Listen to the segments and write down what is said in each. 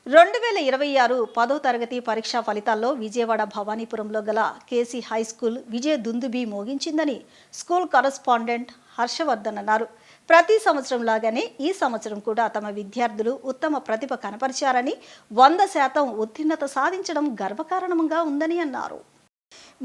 2026 10వ తరగతి పరీక్షా ఫలితాల్లో విజయవాడ భవానీపురంలో గల కేసీ హై స్కూల్ విజయ దుందుబి మోగించిందని స్కూల్ కరస్పాండెంట్ హర్షవర్ధన్ అన్నారు. ప్రతి సంవత్సరం లాగానే ఈ సంవత్సరం కూడా తమ విద్యార్థులు ఉత్తమ ప్రతిభ కనపరిచారని 100% ఉత్తీర్ణత సాధించడం గర్వకారణంగా ఉందని అన్నారు.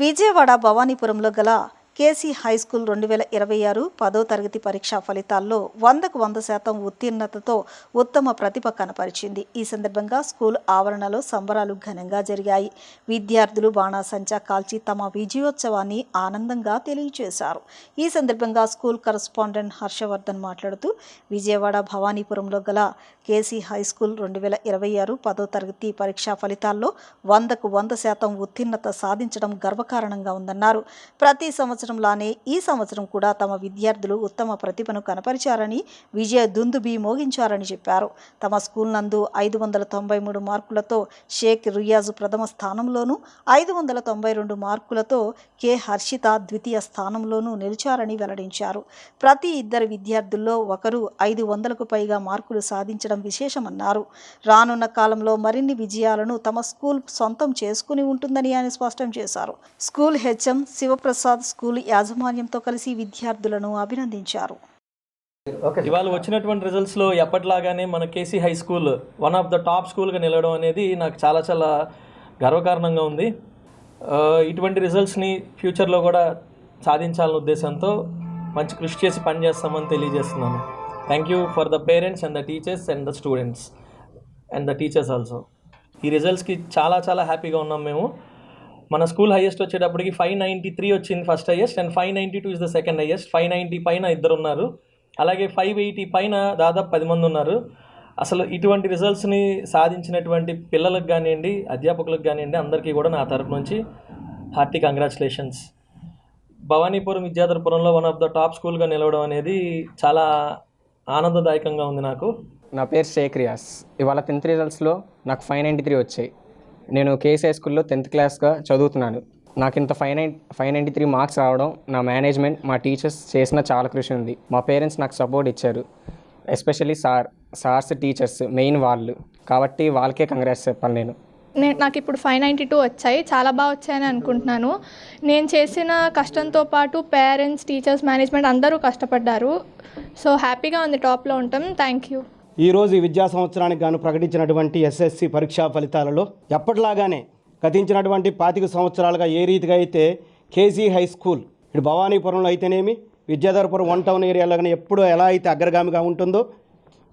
విజయవాడ భవానీపురంలో గల కేసీ హై స్కూల్ 2026 10వ తరగతి పరీక్షా ఫలితాల్లో 100కు 100% ఉత్తీర్ణతతో ఉత్తమ ప్రతిభ కనపరిచింది. ఈ సందర్భంగా స్కూల్ ఆవరణలో సంబరాలు ఘనంగా జరిగాయి. విద్యార్థులు బాణాసంచా కాల్చి తమ విజయోత్సవాన్ని ఆనందంగా తెలియజేశారు. ఈ సందర్భంగా స్కూల్ కరస్పాండెంట్ హర్షవర్ధన్ మాట్లాడుతూ విజయవాడ భవానీపురంలో గల కేసీ హై స్కూల్ 2026 10వ తరగతి పరీక్షా ఫలితాల్లో 100కు 100% ఉత్తీర్ణత సాధించడం గర్వకారణంగా ఉందన్నారు. ప్రతి సంవత్సరంలానే ఈ సంవత్సరం కూడా తమ విద్యార్థులు ఉత్తమ ప్రతిభను కనపరిచారని, విజయ దుందుబి మోగించారని చెప్పారు. తమ స్కూల్ నందు 593 మార్కులతో షేక్ రియాజు ప్రథమ స్థానంలోనూ, 592 మార్కులతో కె హర్షిత ద్వితీయ స్థానంలోనూ నిలిచారని వెల్లడించారు. ప్రతి ఇద్దరు విద్యార్థుల్లో ఒకరు 500కు పైగా మార్కులు సాధించడం విశేషమన్నారు. రానున్న కాలంలో మరిన్ని విజయాలను తమ స్కూల్ సొంతం చేసుకుని ఉంటుందని ఆయన స్పష్టం చేశారు. స్కూల్ హెచ్ఎం శివప్రసాద్ స్కూల్ యాజమాన్యంతో కలిసి విద్యార్థులను అభినందించారు. ఇవాళ వచ్చినటువంటి రిజల్ట్స్లో ఎప్పటిలాగానే మన KC high school one of the top స్కూల్గా నిలవడం అనేది నాకు చాలా చాలా గర్వకారణంగా ఉంది. ఇటువంటి రిజల్ట్స్ని ఫ్యూచర్లో కూడా సాధించాలనే ఉద్దేశంతో మంచి కృషి చేసి పనిచేస్తామని తెలియజేస్తున్నాను. Thank you for the parents and the teachers and the students and the teachers also. ఈ రిజల్ట్స్కి చాలా చాలా హ్యాపీగా ఉన్నాం మేము. మన స్కూల్ హైయెస్ట్ వచ్చేటప్పటికి 593 వచ్చింది first highest, and 592 is the second highest. 590 పైన ఇద్దరు ఉన్నారు, అలాగే 580 పైన దాదాపు 10 మంది ఉన్నారు. అసలు ఇటువంటి రిజల్ట్స్ని సాధించినటువంటి పిల్లలకు కానివ్వండి, అధ్యాపకులకు కానివ్వండి, అందరికీ కూడా నా తరపు నుంచి హార్టీ కంగ్రాచులేషన్స్. భవానీపురం విద్యాధరపురంలో వన్ ఆఫ్ ద టాప్ స్కూల్గా నిలవడం అనేది చాలా ఆనందదాయకంగా ఉంది నాకు. నా పేరు షేక్ రియాజ్. ఇవాళ 10th రిజల్ట్స్లో నాకు 593 వచ్చాయి. నేను కేసీ హై స్కూల్లో 10th క్లాస్గా చదువుతున్నాను. నాకు ఇంత 593 మార్క్స్ రావడం నా మేనేజ్మెంట్, మా టీచర్స్ చేసిన చాలా కృషి ఉంది. మా పేరెంట్స్ నాకు సపోర్ట్ ఇచ్చారు, ఎస్పెషల్లీ సార్స్ టీచర్స్ మెయిన్ వాళ్ళు, కాబట్టి వాళ్ళకే కంగ్రాట్స్ చెప్పాలి. నాకు ఇప్పుడు 592 వచ్చాయి, చాలా బాగా వచ్చాయని అనుకుంటున్నాను. నేను చేసిన కష్టంతో పాటు పేరెంట్స్, టీచర్స్, మేనేజ్మెంట్ అందరూ కష్టపడ్డారు. సో హ్యాపీగా ఉంది, టాప్లో ఉంటాం. Thank you. ఈరోజు ఈ విద్యా సంవత్సరానికి గాను ప్రకటించినటువంటి ఎస్ఎస్సి పరీక్షా ఫలితాలలో ఎప్పటిలాగానే గతించినటువంటి 25 సంవత్సరాలుగా ఏ రీతిగా అయితే కేసీ హై స్కూల్ ఇటు భవానీపురంలో అయితేనేమి, విద్యాధరపురం 1 టౌన్ ఏరియాలోనే ఎప్పుడు ఎలా అయితే అగ్రగామిగా ఉంటుందో,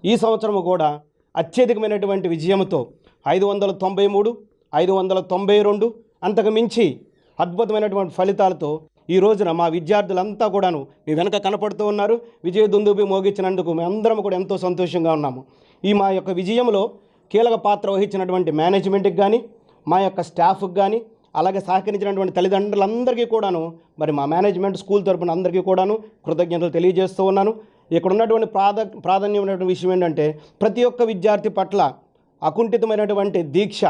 ఈ సంవత్సరం కూడా అత్యధికమైనటువంటి విజయంతో 593, 592 అంతకు మించి అద్భుతమైనటువంటి ఫలితాలతో ఈ రోజున మా విద్యార్థులంతా కూడాను మీ వెనక కనపడుతూ ఉన్నారు. విజయ దుందుబి మోగించినందుకు మేమందరం కూడా ఎంతో సంతోషంగా ఉన్నాము. ఈ మా యొక్క విజయంలో కీలక పాత్ర వహించినటువంటి మేనేజ్మెంట్కి కానీ, మా యొక్క స్టాఫ్కి కానీ, అలాగే సహకరించినటువంటి తల్లిదండ్రులందరికీ కూడాను మరి మా మేనేజ్మెంట్ స్కూల్ తరపున అందరికీ కూడాను కృతజ్ఞతలు తెలియజేస్తూ ఉన్నాను. ఇక్కడ ఉన్నటువంటి ప్రాధాన్యమైనటువంటి విషయం ఏంటంటే ప్రతి ఒక్క విద్యార్థి పట్ల అకుంఠితమైనటువంటి దీక్ష,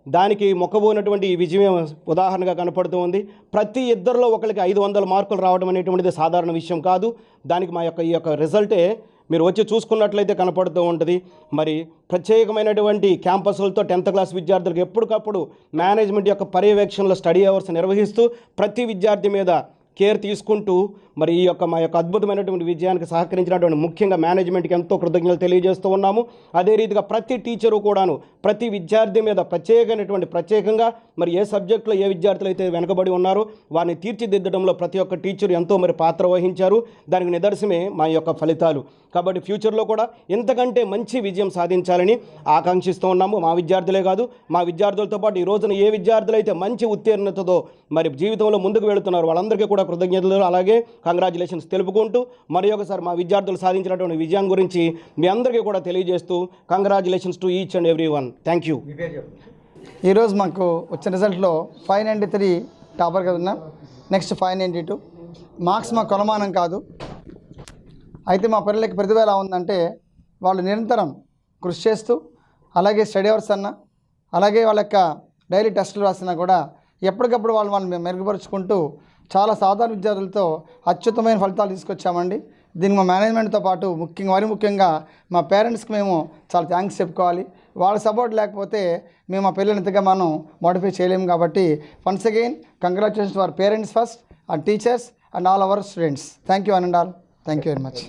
దానికి మొక్కబోనటువంటి ఈ విజయం ఉదాహరణగా కనపడుతూ ఉంది. ప్రతి ఇద్దరిలో ఒకరికి 500 మార్కులు రావడం అనేటువంటిది సాధారణ విషయం కాదు. దానికి మా యొక్క ఈ యొక్క రిజల్టే మీరు వచ్చి చూసుకున్నట్లయితే కనపడుతూ ఉంటుంది. మరి ప్రత్యేకమైనటువంటి క్యాంపస్లతో 10th క్లాస్ విద్యార్థులకు ఎప్పటికప్పుడు మేనేజ్మెంట్ యొక్క పర్యవేక్షణలో స్టడీ అవర్స్ నిర్వహిస్తూ ప్రతి విద్యార్థి మీద కేర్ తీసుకుంటూ మరి ఈ యొక్క మా యొక్క అద్భుతమైనటువంటి విజయానికి సహకరించినటువంటి ముఖ్యంగా మేనేజ్మెంట్కి ఎంతో కృతజ్ఞతలు తెలియజేస్తూ ఉన్నాము. అదే రీతిగా ప్రతి టీచరు కూడాను ప్రతి విద్యార్థి మీద ప్రత్యేకంగా మరి ఏ సబ్జెక్టులో ఏ విద్యార్థులు అయితే వెనకబడి ఉన్నారో వారిని తీర్చిదిద్దడంలో ప్రతి ఒక్క టీచరు ఎంతో మరి పాత్ర వహించారు. దానికి నిదర్శనమే మా యొక్క ఫలితాలు. కాబట్టి ఫ్యూచర్లో కూడా ఇంతకంటే మంచి విజయం సాధించాలని ఆకాంక్షిస్తూ ఉన్నాము. మా విద్యార్థులే కాదు, మా విద్యార్థులతో పాటు ఈ రోజున ఏ విద్యార్థులు అయితే మంచి ఉత్తీర్ణతతో మరి జీవితంలో ముందుకు వెళుతున్నారు వాళ్ళందరికీ కూడా కృతజ్ఞతలు, అలాగే కంగ్రాచులేషన్స్ తెలుపుకుంటూ మరి ఒకసారి మా విద్యార్థులు సాధించినటువంటి విజయం గురించి మీ అందరికీ కూడా తెలియజేస్తూ congratulations to each and every one. Thank you. ఈరోజు మాకు వచ్చిన రిజల్ట్లో 593 టాపర్గా ఉన్నాం. నెక్స్ట్ 592 మార్క్స్ మా కొలమానం కాదు. అయితే మా పిల్లలకి ప్రతిభ ఎలా ఉందంటే వాళ్ళు నిరంతరం కృషి చేస్తూ, అలాగే స్టడీ అవర్స్ అన్నా, అలాగే వాళ్ళ యొక్క డైలీ టెస్టులు రాసినా కూడా ఎప్పటికప్పుడు వాళ్ళు మెరుగుపరుచుకుంటూ చాలా సాధారణ విద్యార్థులతో అత్యుత్తమైన ఫలితాలు తీసుకొచ్చామండి. దీనికి మా మేనేజ్మెంట్తో పాటు ముఖ్యంగా మా పేరెంట్స్కి మేము చాలా థ్యాంక్స్ చెప్పుకోవాలి. వాళ్ళ సపోర్ట్ లేకపోతే మేము మా పిల్లల్ని ఇంతగా మనం మోడిఫై చేయలేము. కాబట్టి once again congratulations for parents first and teachers and all our students. Thank you one and all. Thank you very much.